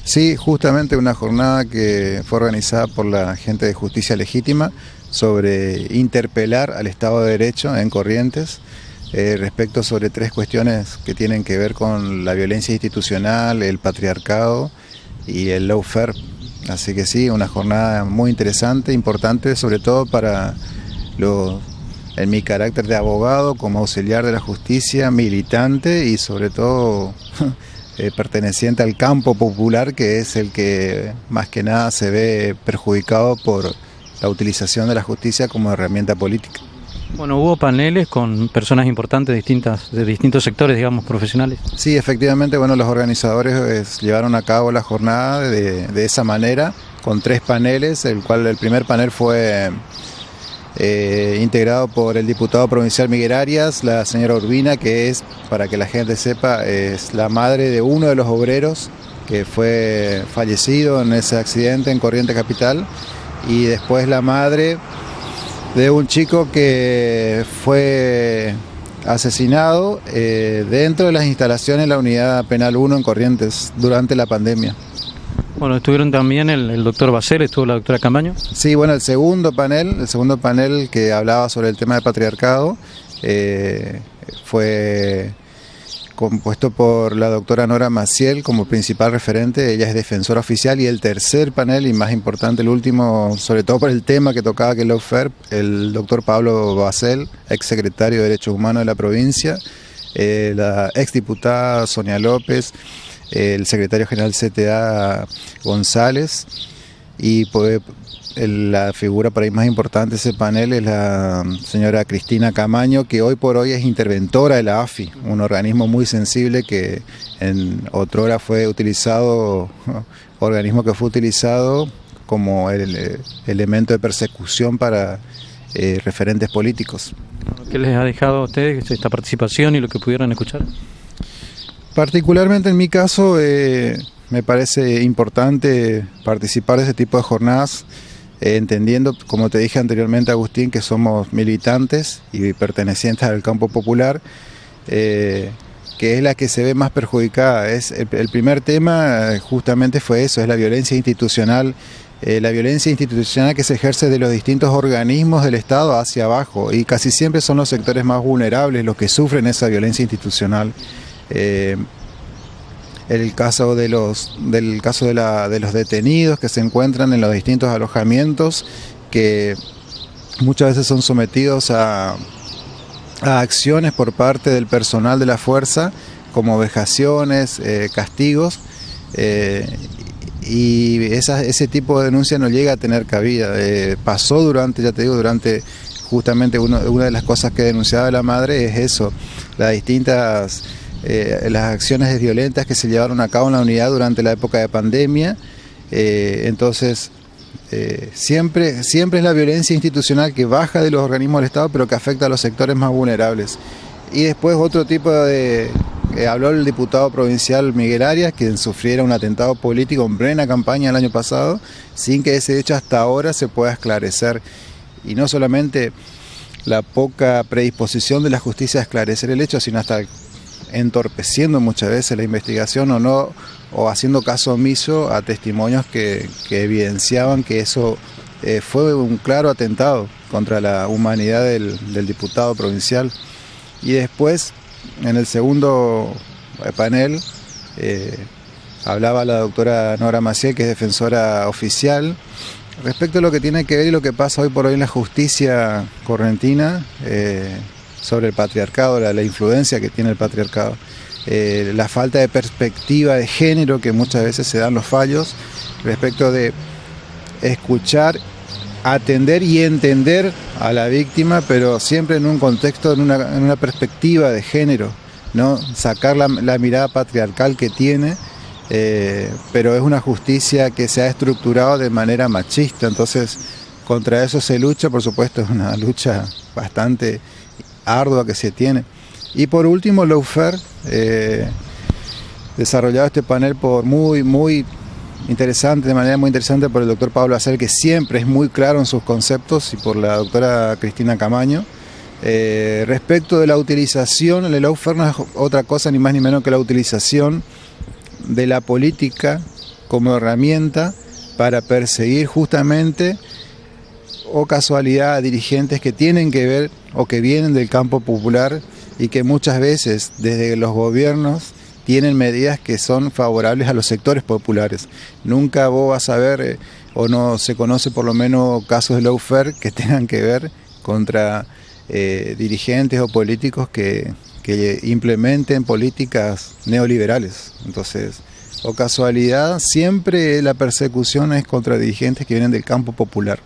Sí, justamente una jornada que fue organizada por la gente de Justicia Legítima sobre interpelar al Estado de Derecho en Corrientes respecto sobre tres cuestiones que tienen que ver con la violencia institucional, el patriarcado y el lawfare. Así que sí, una jornada muy interesante, importante, sobre todo para en mi carácter de abogado, como auxiliar de la justicia, militante y sobre todo perteneciente al campo popular, que es el que más que nada se ve perjudicado por la utilización de la justicia como herramienta política. Bueno, hubo paneles con personas importantes de distintos sectores, digamos, profesionales. Sí, efectivamente, bueno, los organizadores llevaron a cabo la jornada de esa manera, con tres paneles, el primer panel fue integrado por el diputado provincial Miguel Arias, la señora Urbina, que es, para que la gente sepa, es la madre de uno de los obreros que fue fallecido en ese accidente en Corrientes Capital, y después la madre de un chico que fue asesinado dentro de las instalaciones de la Unidad Penal 1 en Corrientes durante la pandemia. Bueno, estuvieron también el doctor Basel, estuvo la doctora Camaño. Sí, bueno, el segundo panel que hablaba sobre el tema del patriarcado fue compuesto por la doctora Nora Maciel como principal referente. Ella es defensora oficial, y el tercer panel, y más importante, el último, sobre todo por el tema que tocaba, que es lawfare, el doctor Pablo Basel, exsecretario de Derechos Humanos de la provincia, la exdiputada Sonia López, el secretario general CTA González, y pues la figura por ahí más importante de ese panel es la señora Cristina Camaño, que hoy por hoy es interventora de la AFI, un organismo muy sensible que en otrora fue utilizado, organismo que fue utilizado como el elemento de persecución para referentes políticos. ¿Qué les ha dejado a ustedes esta participación y lo que pudieron escuchar? Particularmente en mi caso, me parece importante participar de ese tipo de jornadas, entendiendo, como te dije anteriormente, Agustín, que somos militantes y pertenecientes al campo popular, que es la que se ve más perjudicada. El primer tema justamente fue eso, es la violencia institucional que se ejerce de los distintos organismos del Estado hacia abajo, y casi siempre son los sectores más vulnerables los que sufren esa violencia institucional. El caso de los detenidos que se encuentran en los distintos alojamientos, que muchas veces son sometidos a acciones por parte del personal de la fuerza, como vejaciones, castigos, y ese tipo de denuncia no llega a tener cabida. Pasó durante justamente una de las cosas que denunciaba la madre es eso, las acciones violentas que se llevaron a cabo en la unidad durante la época de pandemia. Entonces siempre es la violencia institucional que baja de los organismos del Estado, pero que afecta a los sectores más vulnerables. Y después otro tipo habló el diputado provincial Miguel Arias, quien sufriera un atentado político en plena campaña el año pasado, sin que ese hecho hasta ahora se pueda esclarecer. Y no solamente la poca predisposición de la justicia a esclarecer el hecho, sino hasta entorpeciendo muchas veces la investigación o haciendo caso omiso a testimonios que evidenciaban que eso fue un claro atentado contra la humanidad del diputado provincial. Y después, en el segundo panel, hablaba la doctora Nora Maciel, que es defensora oficial, respecto a lo que tiene que ver y lo que pasa hoy por hoy en la justicia correntina, sobre el patriarcado, la influencia que tiene el patriarcado, la falta de perspectiva de género que muchas veces se dan los fallos, respecto de escuchar, atender y entender a la víctima, pero siempre en un contexto, en una perspectiva de género, ¿no? Sacar la mirada patriarcal que tiene, pero es una justicia que se ha estructurado de manera machista. Entonces contra eso se lucha, por supuesto, es una lucha bastante ardua que se tiene. Y por último, lawfare, desarrollado este panel de manera muy interesante por el doctor Pablo Basel, que siempre es muy claro en sus conceptos, y por la doctora Cristina Camaño, respecto de la utilización. El lawfare no es otra cosa ni más ni menos que la utilización de la política como herramienta para perseguir justamente, o casualidad, a dirigentes que tienen que ver o que vienen del campo popular y que muchas veces desde los gobiernos tienen medidas que son favorables a los sectores populares. Nunca vos vas a ver, o no se conoce por lo menos casos de lawfare que tengan que ver contra dirigentes o políticos que implementen políticas neoliberales. Entonces, o casualidad, siempre la persecución es contra dirigentes que vienen del campo popular.